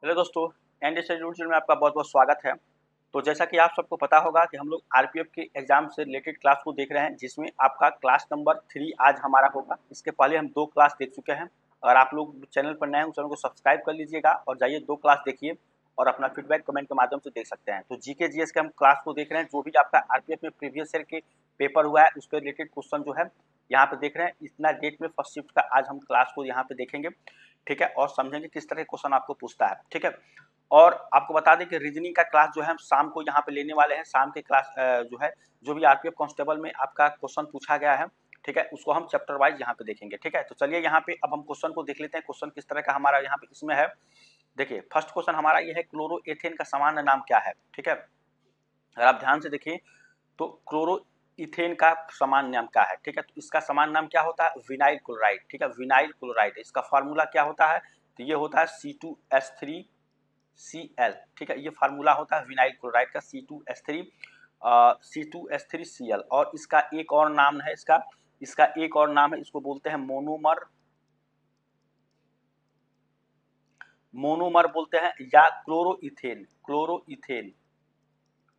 Hello दोस्तों, ND schedule में आपका बहुत बहुत स्वागत है। तो जैसा कि आप सबको पता होगा कि हम लोग आरपीएफ के एग्जाम से रिलेटेड क्लास को देख रहे हैं, जिसमें आपका क्लास नंबर 3 आज हमारा होगा। इसके पहले हम 2 क्लास देख चुके हैं। अगर आप लोग चैनल पर नए हैं, चैनल को सब्सक्राइब कर लीजिएगा और जाइए 2 क्लास देखिए और अपना फीडबैक कमेंट के माध्यम से देख सकते हैं। तो जीके जीएस के हम क्लास को देख रहे हैं, जो भी आपका आरपीएफ में प्रीवियस ईयर के पेपर हुआ है उसके रिलेटेड क्वेश्चन जो है यहाँ पे देख रहे हैं। इतना डेट में फर्स्ट शिफ्ट का आज हम क्लास को यहाँ पे देखेंगे, ठीक है, और समझेंगे किस तरह के क्वेश्चन आपको पूछता है, ठीक है। और आपको बता दें कि रीजनिंग का क्लास जो है हम शाम को यहाँ पे लेने वाले हैं। शाम के क्लास जो है जो भी आरपीएफ कांस्टेबल में आपका क्वेश्चन पूछा गया है, ठीक है, उसको हम चैप्टर वाइज यहाँ पे देखेंगे, ठीक है। तो चलिए यहाँ पे अब हम क्वेश्चन को देख लेते हैं। क्वेश्चन किस तरह का हमारा यहाँ पे इसमें है, देखिए फर्स्ट क्वेश्चन हमारा ये है, क्लोरोएथेन का सामान्य नाम क्या है, ठीक है। अगर आप ध्यान से देखिए तो क्लोरोइथेन का सामान्य नाम क्या है, ठीक है। तो इसका सामान्य नाम क्या होता है, विनाइल क्लोराइड, ठीक है, विनाइल क्लोराइड। इसका फार्मूला क्या होता है, तो ये होता है C2H3Cl, ठीक है, ये फार्मूला होता है विनाइल क्लोराइड का C2H3Cl। और इसका एक और नाम है, इसका एक और नाम है, इसको बोलते हैं मोनोमर बोलते हैं, या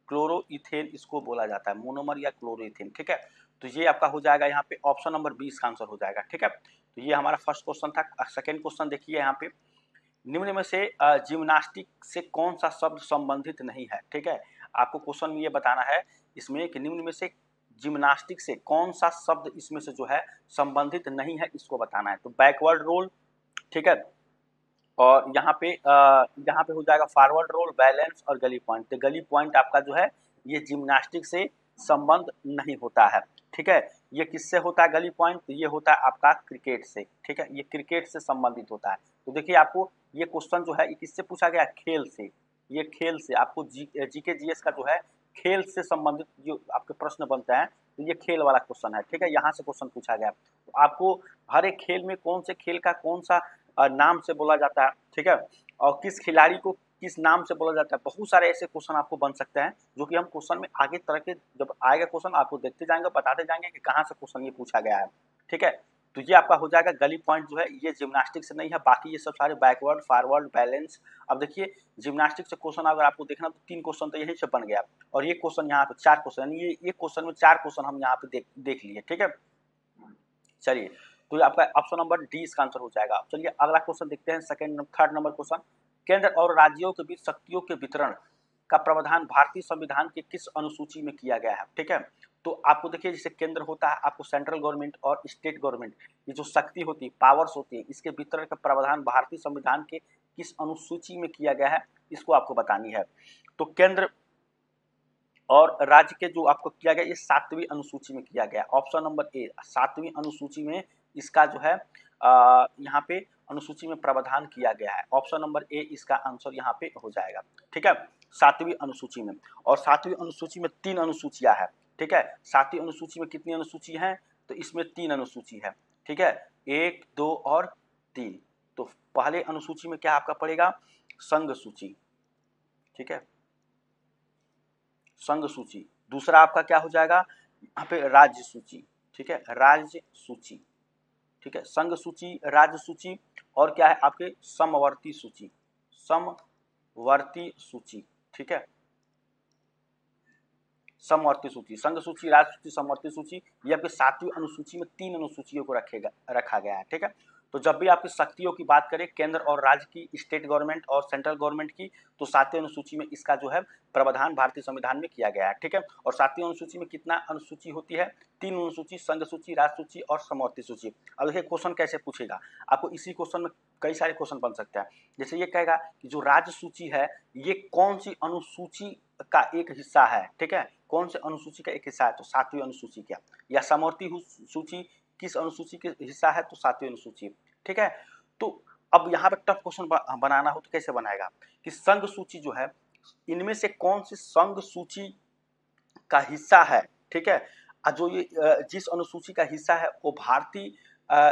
क्लोरोइथेन इसको बोला जाता है, मोनोमर या क्लोरोइथेन, ठीक है। तो ये आपका हो जाएगा यहाँ पे ऑप्शन नंबर 20 का आंसर हो जाएगा, ठीक है। तो ये हमारा फर्स्ट क्वेश्चन था। सेकंड क्वेश्चन देखिए यहाँ पे, निम्न में से जिम्नास्टिक से कौन सा शब्द संबंधित नहीं है, ठीक है। आपको क्वेश्चन में ये बताना है इसमें कि निम्न में से जिम्नास्टिक से कौन सा शब्द इसमें से जो है संबंधित नहीं है, इसको बताना है। तो बैकवर्ड रोल, ठीक है, और यहाँ पे हो जाएगा फॉरवर्ड रोल, बैलेंस और गली पॉइंट। तो गली पॉइंट आपका जो है ये जिम्नास्टिक से संबंध नहीं होता है, ठीक है। ये किससे होता है गली पॉइंट, तो ये होता है आपका क्रिकेट से, ठीक है, ये क्रिकेट से संबंधित होता है। तो देखिए आपको ये क्वेश्चन जो है ये किससे पूछा गया, खेल से। ये खेल से आपको जीके जीएस का जो है खेल से संबंधित जो आपके प्रश्न बनते हैं, तो ये खेल वाला क्वेश्चन है, ठीक है, यहाँ से क्वेश्चन पूछा गया। तो आपको हर एक खेल में कौन से खेल का कौन सा नाम से बोला जाता है, ठीक है, और किस खिलाड़ी को किस नाम से बोला जाता है। बहुत सारे ऐसे क्वेश्चन आपको बन सकते हैं, जो कि हम क्वेश्चन में आगे तरह के जब आएगा क्वेश्चन आपको देखते जाएंगे, बताते जाएंगे कि कहाँ से क्वेश्चन ये पूछा गया है, ठीक है। तो ये आपका हो जाएगा गली पॉइंट जो है ये जिम्नास्टिक से नहीं है, बाकी ये सब सारे बैकवर्ड फॉरवर्ड बैलेंस। अब देखिए जिम्नास्टिक से क्वेश्चन अगर आपको देखना तो 3 क्वेश्चन तो यहीं से बन गया, और ये क्वेश्चन यहाँ पे 4 क्वेश्चन, ये क्वेश्चन में 4 क्वेश्चन हम यहाँ पे देख लिए, ठीक है। चलिए तो आपका ऑप्शन नंबर डी इसका आंसर हो जाएगा। चलिए अगला क्वेश्चन देखते हैं, थर्ड नंबर क्वेश्चन, केंद्र और राज्यों के बीच शक्तियों के वितरण का प्रावधान भारतीय संविधान के किस अनुसूची में किया गया है, ठीक है। तो आपको देखिए जैसे केंद्र होता है आपको सेंट्रल गवर्नमेंट और स्टेट गवर्नमेंट, ये जो शक्ति होती है पावर्स होती है, इसके वितरण का प्रावधान भारतीय संविधान के किस अनुसूची में किया गया है, इसको आपको बतानी है। तो केंद्र और राज्य के जो आपको किया गया ये 7वीं अनुसूची में किया गया। ऑप्शन नंबर ए 7वीं अनुसूची में इसका जो है यहाँ पे अनुसूची में प्रावधान किया गया है। ऑप्शन नंबर ए इसका आंसर यहाँ पे हो जाएगा, ठीक है, 7वीं अनुसूची में। और 7वीं अनुसूची में 3 अनुसूचियां हैं, ठीक है। 7वीं अनुसूची में कितनी अनुसूची हैं, तो इसमें 3 अनुसूची है, ठीक है, 1, 2 और 3। तो पहले अनुसूची में क्या आपका पड़ेगा, संघ सूची, ठीक है, संघ सूची। दूसरा आपका क्या हो जाएगा यहाँ पे राज्य सूची, ठीक है, राज्य सूची, ठीक है, संघ सूची, राज्य सूची, और क्या है आपके समवर्ती सूची, समवर्ती सूची, ठीक है, समवर्ती सूची, संघ सूची, राज्य सूची, समवर्ती सूची। ये आपके 7वीं अनुसूची में 3 अनुसूचियों को रखा गया है, ठीक है। तो जब भी आपकी शक्तियों की बात करें केंद्र और राज्य की, स्टेट गवर्नमेंट और सेंट्रल गवर्नमेंट की, तो 7वीं अनुसूची में इसका जो है प्रावधान भारतीय संविधान में किया गया है, ठीक है। और 7वीं अनुसूची में कितना अनुसूची होती है, 3 अनुसूची, संघ सूची, राज्य सूची और समवर्ती सूची। अब देखिए क्वेश्चन कैसे पूछेगा आपको, इसी क्वेश्चन में कई सारे क्वेश्चन बन सकते हैं। जैसे ये कहेगा कि जो राज्य सूची है ये कौन सी अनुसूची का एक हिस्सा है, ठीक है, कौन से अनुसूची का एक हिस्सा है, तो 7वीं अनुसूची क्या, या समवर्ती सूची किस अनुसूची के हिस्सा है, तो 7वीं अनुसूची, ठीक है। तो अब यहाँ पे टफ क्वेश्चन बनाना हो तो कैसे बनाएगा कि संघ सूची जो है इनमें से कौन सी संघ सूची का हिस्सा है, ठीक है, जो ये जिस अनुसूची का हिस्सा है वो भारतीय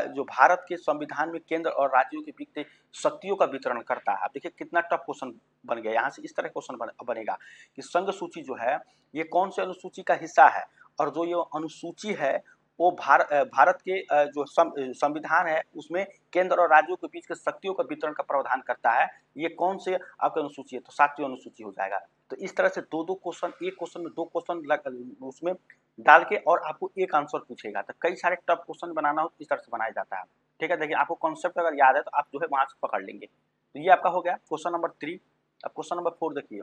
जो भारत के संविधान में केंद्र और राज्यों के बीच शक्तियों का वितरण करता है। आप देखिए कितना टफ क्वेश्चन बन गया, यहाँ से इस तरह क्वेश्चन बनेगा कि संघ सूची जो है ये कौन से अनुसूची का हिस्सा है, और जो ये अनुसूची है वो भारत के जो संविधान है उसमें केंद्र और राज्यों के बीच के शक्तियों का वितरण का प्रावधान करता है। ये कौन से आपका अनुसूची है? तो 7वीं अनुसूची हो जाएगा। तो इस तरह से दो क्वेश्चन, एक क्वेश्चन में 2 क्वेश्चन उसमें डाल के और आपको एक आंसर पूछेगा। तो कई सारे टफ क्वेश्चन बनाना हो इस तरह से बनाया जाता है। ठीक है, देखिए आपको कॉन्सेप्ट अगर याद है तो आप जो है वहां से पकड़ लेंगे। तो ये आपका हो गया क्वेश्चन नंबर 3। अब क्वेश्चन नंबर 4 देखिए,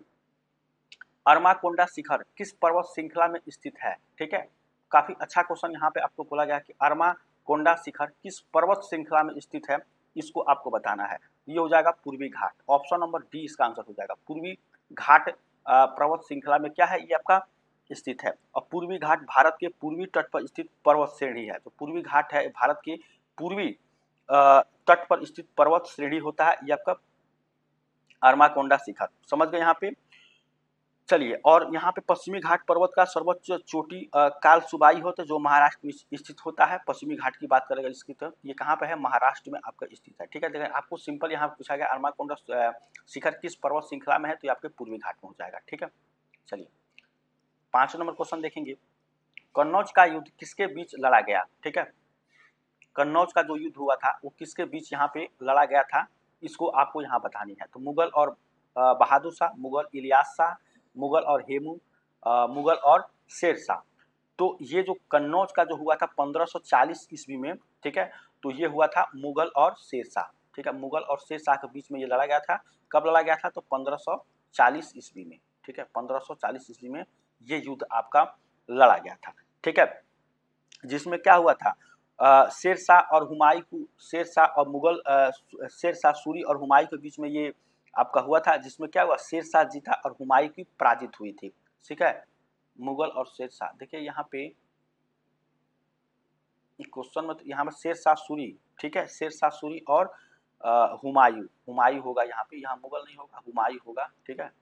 अरमाकोंडा शिखर किस पर्वत श्रृंखला में स्थित है? ठीक है, काफी अच्छा क्वेश्चन यहाँ पे आपको बोला गया कि अरमाकोंडा शिखर किस पर्वत श्रृंखला में स्थित है, इसको आपको बताना है। ये हो जाएगा पूर्वी घाट। ऑप्शन नंबर डी इसका आंसर हो जाएगा। पूर्वी घाट पर्वत श्रृंखला में क्या है, ये आपका स्थित है। और पूर्वी घाट भारत के पूर्वी तट पर स्थित पर्वत श्रेणी है। तो पूर्वी घाट है भारत के पूर्वी तट पर स्थित पर्वत श्रेणी होता है, ये आपका अरमाकोंडा शिखर। समझ गए यहाँ पे? चलिए, और यहाँ पे पश्चिमी घाट पर्वत का सर्वोच्च चोटी कालसुबाई होता है, जो महाराष्ट्र में स्थित होता है। पश्चिमी घाट की बात करेगा इसकी तो ये कहाँ पे है? महाराष्ट्र में आपका स्थित है। ठीक है, देखिए आपको सिंपल यहाँ पूछा गया अरमाकोंडा शिखर किस पर्वत श्रृंखला में है, तो ये आपके पूर्वी घाट में हो जाएगा। ठीक है, चलिए 5 नंबर क्वेश्चन देखेंगे, कन्नौज का युद्ध किसके बीच लड़ा गया? ठीक है, कन्नौज का जो युद्ध हुआ था वो किसके बीच यहाँ पे लड़ा गया था, इसको आपको यहाँ बतानी है। तो मुगल और बहादुर शाह, मुगल इलियास शाह, मुगल और हेमू, मुगल और शेर शाह। तो ये जो कन्नौज का जो हुआ था 1540 ईस्वी में, ठीक है, तो ये हुआ था मुगल और शेर शाह। ठीक है, मुगल और शेर शाह के बीच में ये लड़ा गया था। कब लड़ा गया था? तो 1540 ईस्वी में। ठीक है, 1540 ईस्वी में ये युद्ध आपका लड़ा गया था। ठीक है, जिसमें क्या हुआ था, शेरशाह और हुमायूं, शेरशाह और मुगल शेरशाह सूरी और हुमायूं के बीच में ये आपका हुआ था, जिसमें क्या हुआ, शेरशाह जीता और हुमायूं की पराजित हुई थी। ठीक है, मुगल और शेरशाह। देखिए यहाँ पे क्वेश्चन में तो यहाँ पर शेरशाह सूरी, ठीक है, शेरशाह सूरी और हुमायूं, हुमायूं होगा यहाँ पे, यहाँ मुगल नहीं होगा, हुमायूं होगा। ठीक है,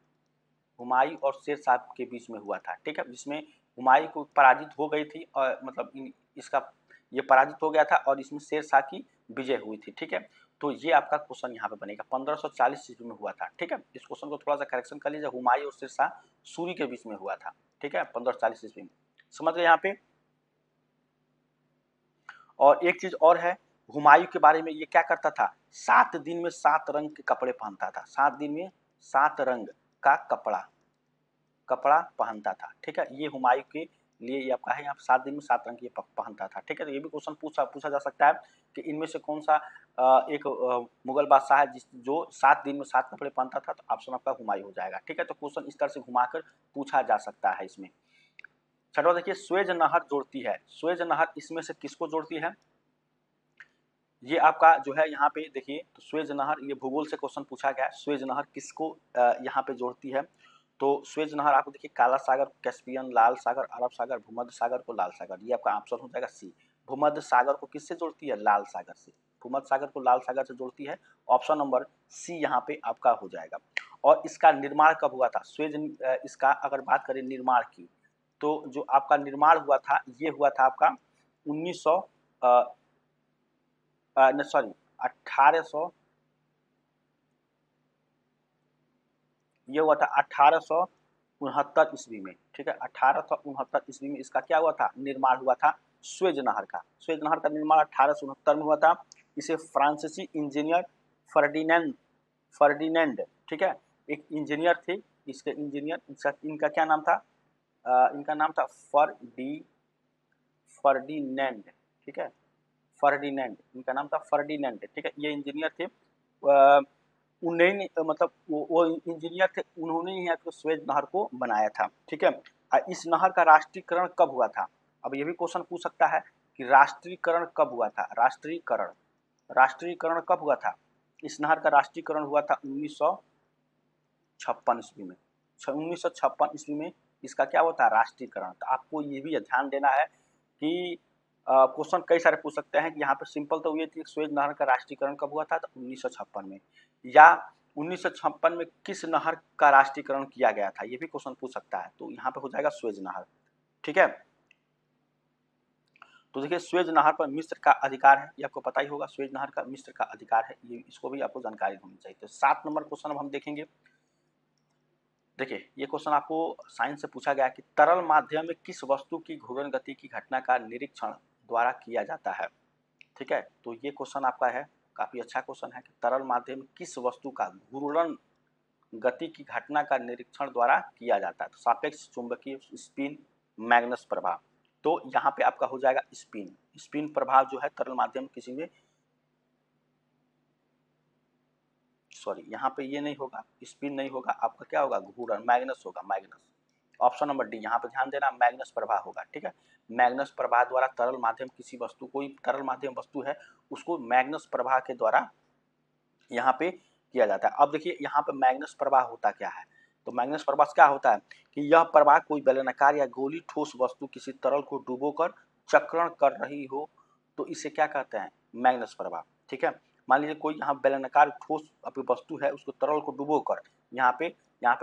हुमायूं और शेरशाह के बीच में हुआ था। ठीक है, जिसमें हुमायूं को पराजित हो गई थी और मतलब इसका ये पराजित हो गया था और इसमें शेरशाह की विजय हुई थी। ठीक है, तो ये आपका क्वेश्चन यहाँ पे बनेगा, 1540 ईस्वी में हुआ था। ठीक है, इस क्वेश्चन को थोड़ा सा करेक्शन कर लीजिए, हुमायूं और शेरशाह सूरी के बीच में हुआ था। ठीक है, 1540 ईस्वी में। समझ गए यहाँ पे? और एक चीज और है, हुमायूं के बारे में, ये क्या करता था, 7 दिन में 7 रंग के कपड़े पहनता था। 7 दिन में 7 रंग का कपड़ा पहनता था। ठीक है, ये हुमायूं के लिए ये आपका है, यहाँ 7 दिन में 7 रंग ये पहनता था। ठीक है, तो ये भी क्वेश्चन पूछा जा सकता है कि इनमें से कौन सा एक मुगल बादशाह है जो 7 दिन में 7 कपड़े पहनता था, तो ऑप्शन आपका हुमायूं हो जाएगा। ठीक है, तो क्वेश्चन इस तरह से घुमाकर पूछा जा सकता है इसमें। छठवां देखिए, स्वेज नहर जोड़ती है, स्वेज नहर इसमें से किसको जोड़ती है? ये आपका जो है यहाँ पे देखिए, तो स्वेज नहर, ये भूगोल से क्वेश्चन पूछा गया है, स्वेज नहर किसको यहाँ पे जोड़ती है? तो स्वेज नहर आपको देखिए, काला सागर, कैस्पियन, लाल सागर, अरब सागर, भूमध्य सागर को लाल सागर, ये आपका ऑप्शन हो जाएगा सी। भूमध्य सागर को किससे जोड़ती है? लाल सागर से। भूमध्य सागर को लाल सागर से जोड़ती है, ऑप्शन नंबर सी यहाँ पे आपका हो जाएगा। और इसका निर्माण कब हुआ था? स्वेज इसका अगर बात करें निर्माण की, तो जो आपका निर्माण हुआ था, ये हुआ था आपका 1900 सॉरी 1800, ये हुआ था 1869 ईस्वी में। ठीक है, 1869 ईस्वी में इसका क्या हुआ था, निर्माण हुआ था स्वेज नहर का। स्वेज नहर का निर्माण 1869 में हुआ था। इसे फ्रांसीसी इंजीनियर फर्डिनेंड, ठीक है, एक इंजीनियर थे, इसके इंजीनियर, इनका क्या नाम था, इनका नाम था फर्डिनेंड। ठीक है, फर्डिनेंड, इनका नाम था फर्डिनेंड। ठीक है, ये इंजीनियर थे, उन्हें मतलब वो इंजीनियर थे, उन्होंने ही आपको स्वेज नहर को बनाया था। ठीक है, इस नहर का राष्ट्रीयकरण कब हुआ था? अब ये भी क्वेश्चन पूछ सकता है कि राष्ट्रीयकरण कब हुआ था? राष्ट्रीयकरण कब हुआ था? इस नहर का राष्ट्रीयकरण हुआ था 1956 ईस्वी में। 1956 ईस्वी में इसका क्या होता है, राष्ट्रीयकरण। तो आपको ये भी ध्यान देना है कि क्वेश्चन कई सारे पूछ सकते हैं कि यहाँ पे सिंपल तो हुई थी, स्वेज नहर का राष्ट्रीयकरण कब हुआ था? तो 1956 में। या 1956 में किस नहर का राष्ट्रीयकरण किया गया था, ये भी क्वेश्चन पूछ सकता है। तो यहाँ पे हो जाएगा स्वेज नहर। ठीक है, तो देखिए स्वेज नहर पर मिस्र का अधिकार है, ये आपको पता ही होगा, स्वेज नहर का मिस्र का अधिकार है, ये इसको भी आपको जानकारी होनी चाहिए। तो 7 नंबर क्वेश्चन अब हम देखेंगे। देखिए ये क्वेश्चन आपको साइंस से पूछा गया कि तरल माध्यम में किस वस्तु की घूर्णन गति की घटना का निरीक्षण द्वारा किया जाता है। ठीक है, तो ये क्वेश्चन आपका है, काफ़ी अच्छा क्वेश्चन है कि तरल माध्यम किस वस्तु का घूर्णन गति की घटना का निरीक्षण द्वारा किया जाता है। तो सापेक्ष चुंबकीय स्पिन, मैग्नस प्रभाव। तो यहाँ पे आपका हो जाएगा स्पिन। स्पिन प्रभाव जो है तरल माध्यम किसी में, सॉरी यहाँ पे ये नहीं होगा, स्पिन नहीं होगा, आपका क्या होगा, घूर्णन, मैग्नस होगा, मैग्नस। ऑप्शन नंबर डी, यहाँ पे ध्यान देना, मैग्नस प्रभाव होगा। ठीक है, मैग्नस प्रभाव द्वारा तरल माध्यम किसी वस्तु, कोई तरल माध्यम वस्तु है उसको मैग्नस प्रभाव के द्वारा यहाँ पे किया जाता है। अब देखिए यहाँ पे मैग्नस प्रवाह होता क्या है, तो मैग्नस प्रवाह क्या होता है कि यह प्रवाह कोई बेलनाकार या गोली ठोस वस्तु किसी तरल को डुबोकर चक्रण कर रही हो तो इसे क्या कहते हैं, मैग्नस प्रवाह। ठीक है, मान लीजिए कोई यहाँ बेलनाकार ठोस वस्तु है, उसको तरल को डुबोकर यहाँ पे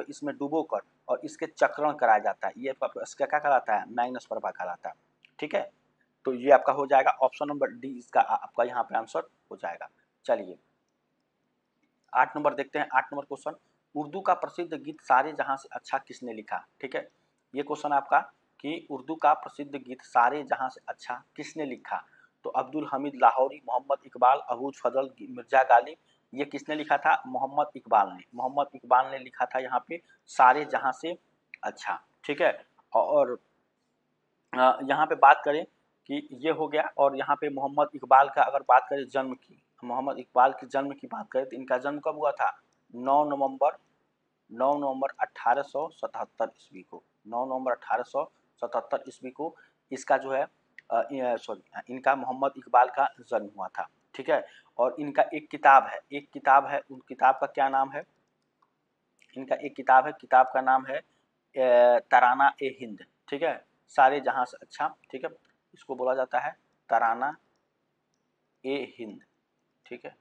इसमें डुबोकर और इसके चक्रण कराया जाता है, ये इसका क्या कहलाता है, मैग्नस प्रवाह कहलाता है। ठीक है, तो ये आपका हो जाएगा ऑप्शन नंबर डी, इसका आपका यहाँ पे आंसर हो जाएगा। चलिए 8 नंबर देखते हैं। 8 नंबर क्वेश्चन, उर्दू का प्रसिद्ध गीत सारे जहां से अच्छा किसने लिखा। ठीक है, ये क्वेश्चन आपका कि उर्दू का प्रसिद्ध गीत सारे जहां से अच्छा किसने लिखा। तो अब्दुल हमीद लाहौरी, मोहम्मद इकबाल, अबूज फजल, मिर्जा गालिब, ये किसने लिखा था, मोहम्मद इकबाल ने। मोहम्मद इकबाल ने लिखा था यहाँ पे सारे जहां से अच्छा। ठीक है, और यहाँ पे बात करें कि ये हो गया, और यहाँ पे मोहम्मद इकबाल का अगर बात करें जन्म की, मोहम्मद इकबाल के जन्म की बात करें तो इनका जन्म कब हुआ था, 9 नवंबर 1877 ईस्वी को। 9 नवंबर 1877 ईस्वी को इसका जो है सॉरी इनका मोहम्मद इकबाल का जन्म हुआ था। ठीक है, और इनका एक किताब है, उन किताब का क्या नाम है, इनका एक किताब है, किताब का नाम है तराना ए हिंद। ठीक है, सारे जहां से अच्छा। ठीक है, इसको बोला जाता है तराना ए हिंद। ठीक है,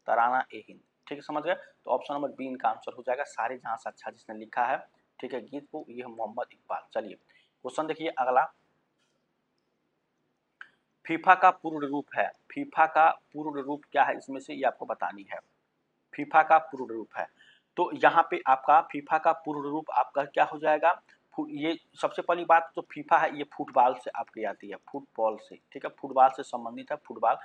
तराना ए हिंद। ठीक है, समझ गए, तो ऑप्शन नंबर बी इनका आंसर हो जाएगा, सारे जहां से अच्छा जिसने लिखा है। ठीक है, गीत को, ये मोहम्मद इकबाल। चलिए क्वेश्चन देखिए अगला, फीफा का पूर्ण रूप है। फीफा का पूर्ण रूप क्या है, इसमें से ये आपको बतानी है। फीफा का पूर्ण रूप है, तो यहाँ पे आपका फीफा का पूर्ण रूप आपका क्या हो जाएगा, ये सबसे पहली बात तो फीफा है, ये फुटबॉल से आपकी आती है, फुटबॉल से। ठीक है, फुटबॉल से संबंधित है, फुटबॉल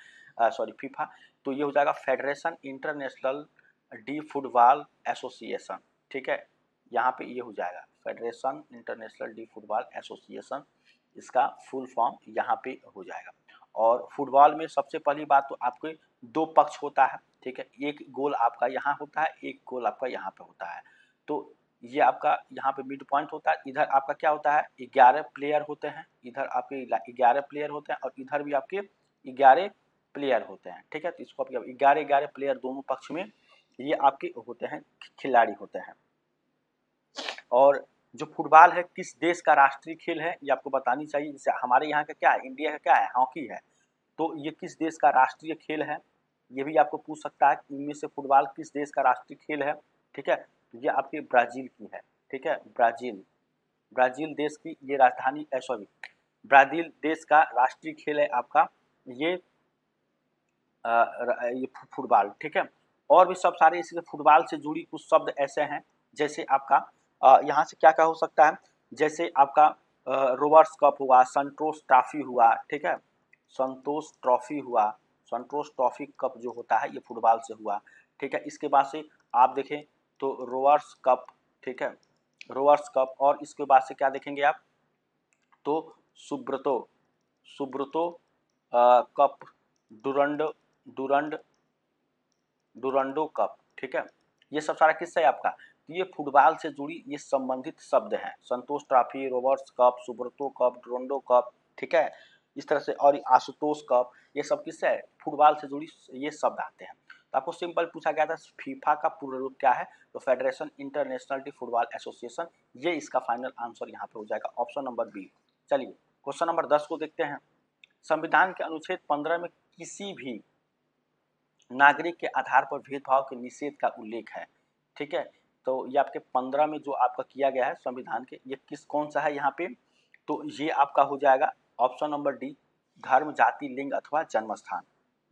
सॉरी फीफा, तो ये हो जाएगा federation international D football association. ठीक है, यहाँ पे ये हो जाएगा federation international D football association, इसका फुल फॉर्म यहाँ पे हो जाएगा। और फुटबॉल में सबसे पहली बात तो आपके दो पक्ष होता है। ठीक है, एक गोल आपका यहाँ होता है, एक गोल आपका यहाँ पे होता है, तो ये आपका यहाँ पे मिड पॉइंट होता है। इधर आपका क्या होता है, 11 प्लेयर होते हैं, इधर आपके 11 प्लेयर होते हैं, और इधर भी आपके 11 प्लेयर होते हैं। ठीक है, तो इसको 11 प्लेयर दोनों पक्ष में ये आपके होते हैं, खिलाड़ी होते हैं। और जो फुटबॉल है किस देश का राष्ट्रीय खेल है, ये आपको बतानी चाहिए। जैसे हमारे यहाँ का क्या है, इंडिया का क्या है, हॉकी है, तो ये किस देश का राष्ट्रीय खेल है, ये भी आपको पूछ सकता है। इनमें से फुटबॉल किस देश का राष्ट्रीय खेल है। ठीक है, तो ये आपके ब्राजील की है। ठीक है, ब्राजील देश की ये राजधानी सॉरी ब्राजील देश का राष्ट्रीय खेल है आपका ये फुटबॉल। ठीक है, और भी सब सारे इसके फुटबॉल से जुड़ी कुछ शब्द ऐसे हैं, जैसे आपका यहाँ से क्या क्या हो सकता है, जैसे आपका रोवर्स कप हुआ, संतोष ट्रॉफी हुआ। ठीक है, संतोष ट्रॉफी हुआ, संतोष ट्रॉफी कप जो होता है ये फुटबॉल से हुआ। ठीक है, इसके बाद से आप देखें तो रोवर्स कप। ठीक है, रोवर्स कप, और इसके बाद से क्या देखेंगे आप, तो सुब्रतो सुब्रतो कप, डुरंड डुरंड डुरंडो कप। ठीक है, ये सब सारा किससे है आपका, तो ये फुटबॉल से जुड़ी ये संबंधित शब्द हैं, Santosh Trophy, Rovers Cup, Subroto Cup, Durand Cup. ठीक है, इस तरह से, और आशुतोष कप, ये सब किससे है, फुटबॉल से जुड़ी ये शब्द आते हैं। तो आपको सिंपल पूछा गया था फीफा का पूर्ण रूप क्या है, तो federation international D football association, ये इसका फाइनल आंसर यहाँ पे हो जाएगा, ऑप्शन नंबर बी। चलिए क्वेश्चन नंबर 10 को देखते हैं। संविधान के अनुच्छेद 15 में किसी भी नागरिक के आधार पर भेदभाव के निषेध का उल्लेख है। ठीक है, तो ये आपके 15 में जो आपका किया गया है संविधान के, ये कौन सा है यहाँ पे, तो ये आपका हो जाएगा ऑप्शन नंबर डी, धर्म, जाति, लिंग अथवा जन्म स्थान।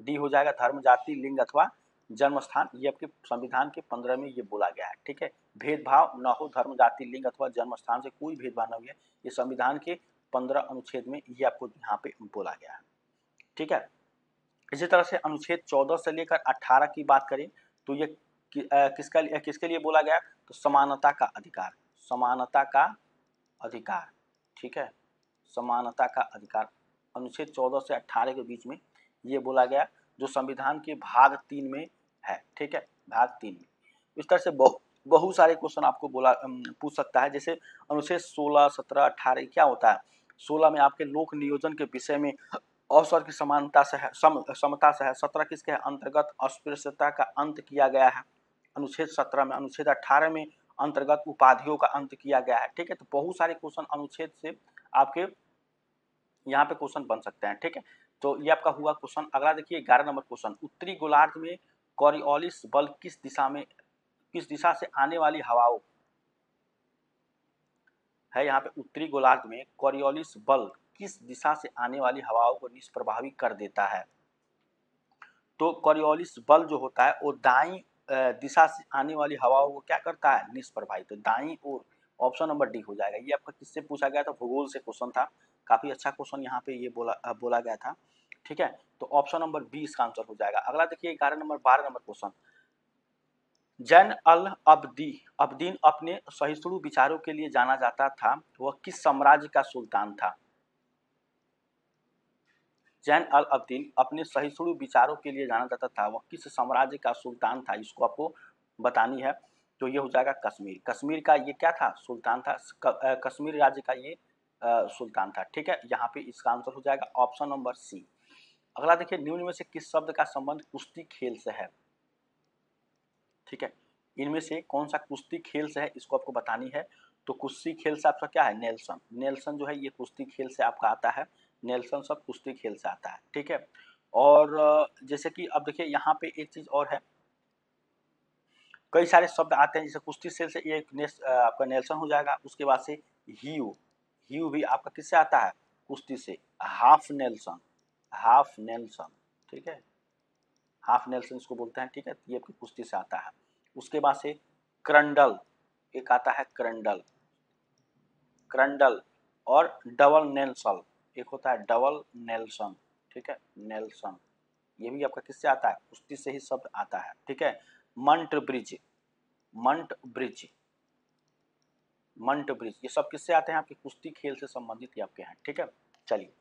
डी हो जाएगा धर्म, जाति, लिंग अथवा जन्म स्थान, ये आपके संविधान के 15 में ये बोला गया है। ठीक है, भेदभाव न हो, धर्म, जाति, लिंग अथवा जन्म स्थान से कोई भेदभाव न हो, ये संविधान के 15 अनुच्छेद में ये आपको यहाँ पे बोला गया है। ठीक है, इसी तरह से अनुच्छेद 14 से लेकर 18 की बात करें तो ये किसके लिए बोला गया, तो समानता का अधिकार, समानता का अधिकार। ठीक है, समानता का अधिकार अनुच्छेद 14 से 18 के बीच में ये बोला गया, जो संविधान के भाग 3 में है। ठीक है, भाग 3 में इस तरह से बहुत सारे क्वेश्चन आपको पूछ सकता है। जैसे अनुच्छेद 16, 17, 18 क्या होता है, 16 में आपके लोक नियोजन के विषय में अवसर की समानता से है, समता से है। 17 किसके है, अंतर्गत अस्पृश्यता का अंत किया गया है अनुच्छेद 17 में। अनुच्छेद 18 में अंतर्गत उपाधियों का अंत किया गया है। ठीक है, तो बहुत सारे क्वेश्चन अनुच्छेद से आपके यहाँ पे क्वेश्चन बन सकते हैं। ठीक है, तो ये आपका हुआ क्वेश्चन। अगला देखिए 11 नंबर क्वेश्चन, उत्तरी गोलार्ध में कॉरियोलिस बल किस दिशा से आने वाली हवाओं है। यहाँ पे उत्तरी गोलार्ध में कॉरियोलिस बल किस दिशा से आने वाली हवाओं को निष्प्रभावी कर देता है। तो कॉरियोलिस बल जो होता है वो दाईं दिशा से आने वाली हवाओं को क्या करता है, निष्प्रभावी। तो दाईं ओर, ऑप्शन नंबर डी हो जाएगा। ये आपका किससे पूछा गया था, भूगोल से क्वेश्चन था, काफी अच्छा क्वेश्चन यहाँ पे ये बोला गया था। ठीक है, तो ऑप्शन नंबर बी इसका आंसर हो जाएगा। अगला देखिए 12 नंबर क्वेश्चन, जैन अल अब्दीन अपने सहिष्णु विचारों के लिए जाना जाता था, वह किस साम्राज्य का सुल्तान था। जैन अल अब्दीन अपने सहिष्णु विचारों के लिए जाना जाता था, वह किस साम्राज्य का सुल्तान था, इसको आपको बतानी है। तो ये हो जाएगा कश्मीर। कश्मीर का ये क्या था, सुल्तान था। कश्मीर राज्य का ये सुल्तान था। ठीक है, यहाँ पे इसका आंसर हो जाएगा ऑप्शन नंबर सी। अगला देखिए, निम्न में से किस शब्द का संबंध कुश्ती खेल से है। ठीक है, इनमें से कौन सा कुश्ती खेल से है, इसको आपको बतानी है। तो कुश्ती खेल से आपका क्या है, नेल्सन। नेल्सन जो है ये कुश्ती खेल से आपका आता है। नेल्सन सब कुश्ती खेल से आता है। ठीक है, और जैसे कि अब देखिए यहाँ पे एक चीज और है, कई सारे शब्द आते हैं। जैसे कुश्ती खेल से ये आपका नेल्सन हो जाएगा। उसके बाद से हीयू भी आपका किससे आता है, कुश्ती से। Half Nelson, half Nelson. ठीक है, हाफ नेल्सन इसको बोलते हैं। ठीक है, ये आपकी कुश्ती से आता है। उसके बाद से करंडल, एक आता है करंडल, करंडल और डबल नेल्सन, एक होता है डबल नेल्सन। ठीक है, नेल्सन ये भी आपका किससे आता है, कुश्ती से ही शब्द आता है। ठीक है, मंट ब्रिज, मंट ब्रिज, मंट ब्रिज, ये सब किससे आते हैं, आपके कुश्ती खेल से संबंधित ही आपके हैं। ठीक है, चलिए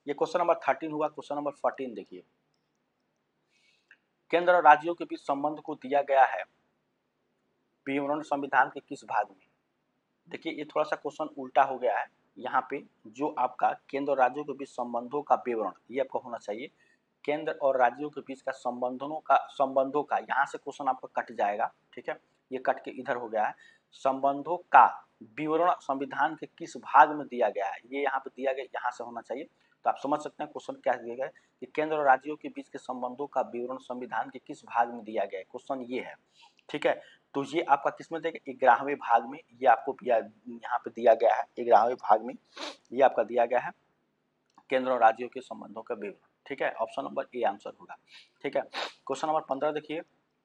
ये क्वेश्चन नंबर 13 हुआ। क्वेश्चन नंबर 14 देखिए, केंद्र और राज्यों के बीच संबंध को दिया गया है विवरण संविधान के किस भाग में। देखिए ये थोड़ा सा क्वेश्चन उल्टा हो गया है। यहाँ पे जो आपका केंद्र और राज्यों के बीच संबंधों का विवरण, ये आपका होना चाहिए। केंद्र और राज्यों के बीच का संबंधों का यहाँ से क्वेश्चन आपका कट जाएगा। ठीक है, ये कट के इधर हो गया है। संबंधों का विवरण संविधान के किस भाग में दिया गया है, ये यहाँ पे दिया गया, यहाँ से होना चाहिए। तो आप समझ सकते हैं क्वेश्चन क्या दिया गया है कि केंद्र और राज्यों के बीच के संबंधों का विवरण संविधान के किस भाग में दिया गया है, क्वेश्चन ये है। ठीक है, तो ये आपका किस में देगा, 11वें भाग में ये आपको यहाँ पे दिया गया है। 11वें भाग में ये आपका दिया गया है केंद्र और राज्यों के संबंधों का विवरण। ठीक है, ऑप्शन नंबर ए आंसर होगा। ठीक है, क्वेश्चन नंबर 15 देखिए,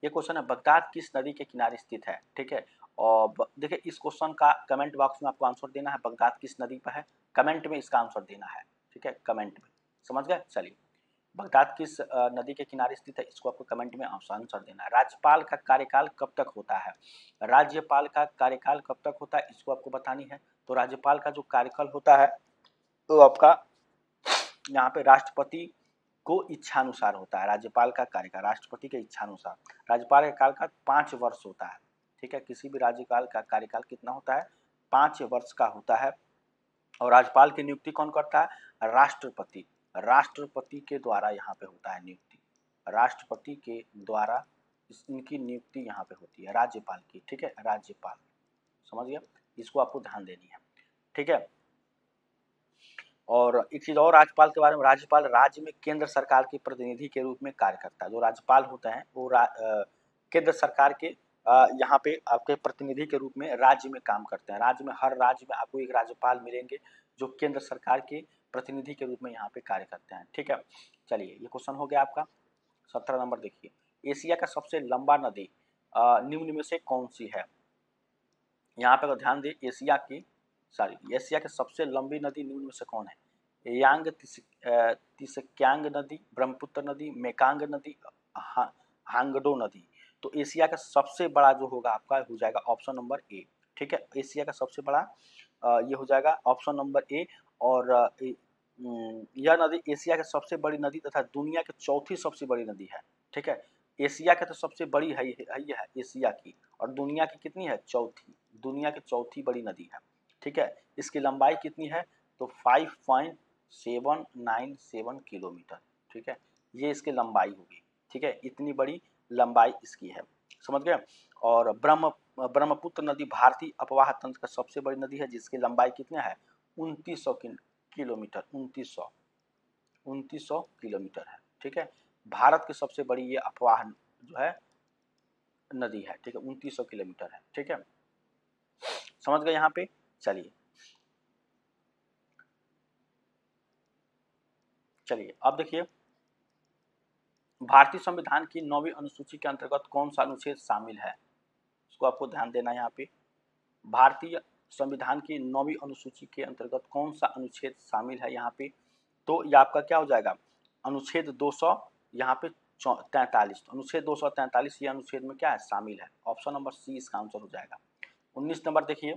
ये क्वेश्चन है बगदाद किस नदी के किनारे स्थित है। ठीक है, और देखिए इस क्वेश्चन का कमेंट बॉक्स में आपको आंसर देना है, बगदाद किस नदी पर है, कमेंट में इसका आंसर देना है। ठीक है, कमेंट में, समझ गए। चलिए, बगदाद किस नदी के किनारे स्थित है, इसको आपको कमेंट में आंसर देना है। राज्यपाल का कार्यकाल कब तक होता है, राज्यपाल का कार्यकाल कब तक होता है, इसको आपको बतानी है। तो राज्यपाल का जो कार्यकाल होता है तो आपका यहाँ पे राष्ट्रपति को इच्छानुसार होता है। राज्यपाल का कार्यकाल राष्ट्रपति के इच्छानुसार, राज्यपाल का कार्यकाल 5 वर्ष होता है। ठीक है, किसी भी राज्यपाल का कार्यकाल कितना होता है, 5 वर्ष का होता है। और राज्यपाल की नियुक्ति कौन करता है, राष्ट्रपति, राष्ट्रपति के द्वारा यहाँ पे होता है नियुक्ति, राष्ट्रपति के द्वारा इनकी नियुक्ति यहाँ पे होती है, राज्यपाल की। ठीक है, राज्यपाल, समझ गया, इसको आपको ध्यान देनी है। ठीक है, और एक चीज और राज्यपाल के बारे में, राज्यपाल राज्य में केंद्र सरकार के प्रतिनिधि के रूप में कार्य करता है। जो राज्यपाल होते हैं वो केंद्र सरकार के यहाँ पे आपके प्रतिनिधि के रूप में राज्य में काम करते हैं। राज्य में, हर राज्य में आपको एक राज्यपाल मिलेंगे जो केंद्र सरकार के प्रतिनिधि के रूप में यहाँ पे कार्य करते हैं। ठीक है, चलिए ये क्वेश्चन हो गया आपका। 17 नंबर देखिए, एशिया का सबसे लंबा नदी निम्न में से कौन सी है। यहाँ पे अगर ध्यान दें, एशिया की सॉरी, एशिया की सबसे लंबी नदी निम्न में से कौन है? यांग, तिसक्यांग नदी, ब्रह्मपुत्र नदी, मेकांग नदी, हांगडो नदी। तो एशिया का सबसे बड़ा जो होगा आपका हो जाएगा ऑप्शन नंबर ए। ठीक है, एशिया का सबसे बड़ा ये हो जाएगा ऑप्शन नंबर ए। और यह नदी एशिया की सबसे बड़ी नदी तथा दुनिया की चौथी सबसे बड़ी नदी है। ठीक है, एशिया की तो सबसे बड़ी है ये है एशिया की, और दुनिया की कितनी है? चौथी, दुनिया की चौथी बड़ी नदी है। ठीक है, इसकी लंबाई कितनी है? तो 5.797 किलोमीटर। ठीक है, ये इसकी लंबाई होगी। ठीक है, इतनी बड़ी लंबाई इसकी है, समझ गए। और ब्रह्मपुत्र नदी भारतीय अपवाह तंत्र का सबसे बड़ी नदी है, जिसकी लंबाई कितना है? 2900 किलोमीटर। 2900 किलोमीटर है। ठीक है, भारत की सबसे बड़ी ये अपवाह जो है नदी है। ठीक है, 2900 किलोमीटर है। ठीक है, समझ गए यहाँ पे। चलिए अब देखिए, भारतीय संविधान की 9वीं अनुसूची के अंतर्गत कौन सा अनुच्छेद शामिल है? इसको आपको ध्यान देना है यहाँ पे। भारतीय संविधान की 9वीं अनुसूची के अंतर्गत कौन सा अनुच्छेद शामिल है यहाँ पे? तो ये आपका क्या हो जाएगा? अनुच्छेद 200 यहाँ पे 43। अनुच्छेद 243 ये अनुच्छेद में क्या है? शामिल है। ऑप्शन नंबर सी इसका आंसर हो जाएगा। 19 नंबर देखिए,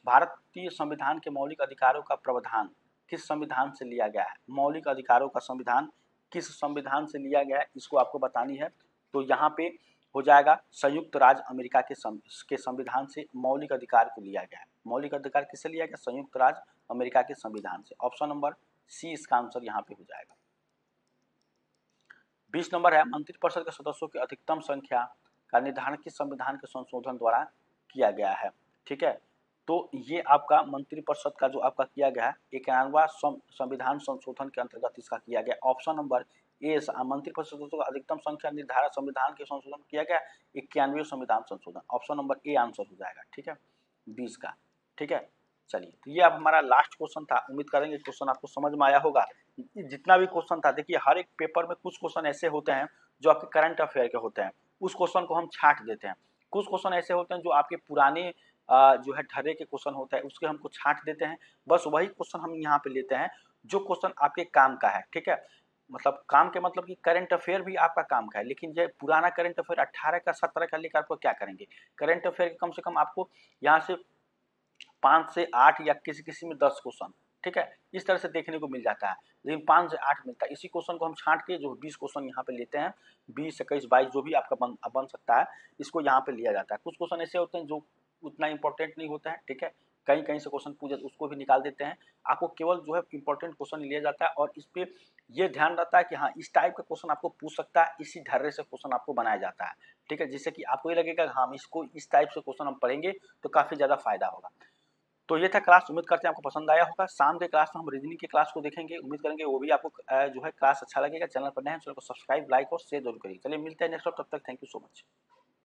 भारतीय संविधान के मौलिक अधिकारों का प्रावधान किस संविधान से लिया गया है? मौलिक अधिकारों का संविधान किस संविधान से लिया गया है, इसको आपको बतानी है। तो यहाँ पे हो जाएगा संयुक्त राज्य अमेरिका के संविधान से मौलिक अधिकार को लिया गया है। मौलिक अधिकार किससे लिया गया? संयुक्त राज्य अमेरिका के संविधान से। ऑप्शन नंबर सी इसका आंसर यहाँ पे हो जाएगा। 20 नंबर है, मंत्रिपरिषद के सदस्यों की अधिकतम संख्या का निर्धारण किस संविधान के संशोधन द्वारा किया गया है? ठीक है, तो ये आपका मंत्रिपरिषद का जो आपका किया गया है 91वां संविधान संशोधन के अंतर्गत इसका किया गया। ऑप्शन नंबर ए, मंत्रिपरिषद सदस्यों का अधिकतम संख्या निर्धारण संविधान के संशोधन किया गया 91वें संविधान संशोधन। ऑप्शन नंबर ए आंसर हो जाएगा। ठीक है, 20 का। ठीक है, चलिए, तो ये अब हमारा लास्ट क्वेश्चन था। उम्मीद करेंगे क्वेश्चन आपको समझ में आया होगा। जितना भी क्वेश्चन था, देखिए हर एक पेपर में कुछ क्वेश्चन ऐसे होते हैं जो आपके करंट अफेयर के होते हैं, उस क्वेश्चन को हम छांट देते हैं। कुछ क्वेश्चन ऐसे होते हैं जो आपके पुराने जो है ढर्रे के क्वेश्चन होता है, उसके हमको छांट देते हैं। बस वही क्वेश्चन हम यहाँ पे लेते हैं जो क्वेश्चन आपके काम का है। ठीक है, मतलब काम के मतलब कि करंट अफेयर भी आपका काम का है, लेकिन ये पुराना करंट अफेयर 18 का 17 का लेकर आपको क्या करेंगे? करंट अफेयर कम से कम आपको यहाँ से 5 से 8 या किसी में 10 क्वेश्चन, ठीक है, इस तरह से देखने को मिल जाता है। लेकिन 5 से 8 मिलता है। इसी क्वेश्चन को हम छांट के जो 20 क्वेश्चन यहाँ पे लेते हैं, 20, 21, 22 जो भी आपका बन सकता है, इसको यहाँ पे लिया जाता है। कुछ क्वेश्चन ऐसे होते हैं जो उतना इंपॉर्टेंट नहीं होता है। ठीक है, कहीं से क्वेश्चन पूछे उसको भी निकाल देते हैं। आपको केवल जो है इंपॉर्टेंट क्वेश्चन लिया जाता है, और इस पे ये ध्यान रहता है कि हाँ, इस टाइप का क्वेश्चन आपको पूछ सकता है, इसी ढर्रे से क्वेश्चन आपको बनाया जाता है। ठीक है, जिससे कि आपको ये लगेगा हाँ, इसको इस टाइप से क्वेश्चन हम पढ़ेंगे तो काफी ज्यादा फायदा होगा। तो ये था क्लास। उम्मीद करते हैं आपको पसंद आया होगा। शाम के क्लास में हम रीजनिंग के क्लास को देखेंगे। उम्मीद करेंगे वो भी आपको जो है क्लास अच्छा लगेगा। चैनल पर नए हैं, चैनल को सब्सक्राइब, लाइक और शेयर जरूर करिए। चलिए मिलते हैं नेक्स्ट, तब तक थैंक यू सो मच।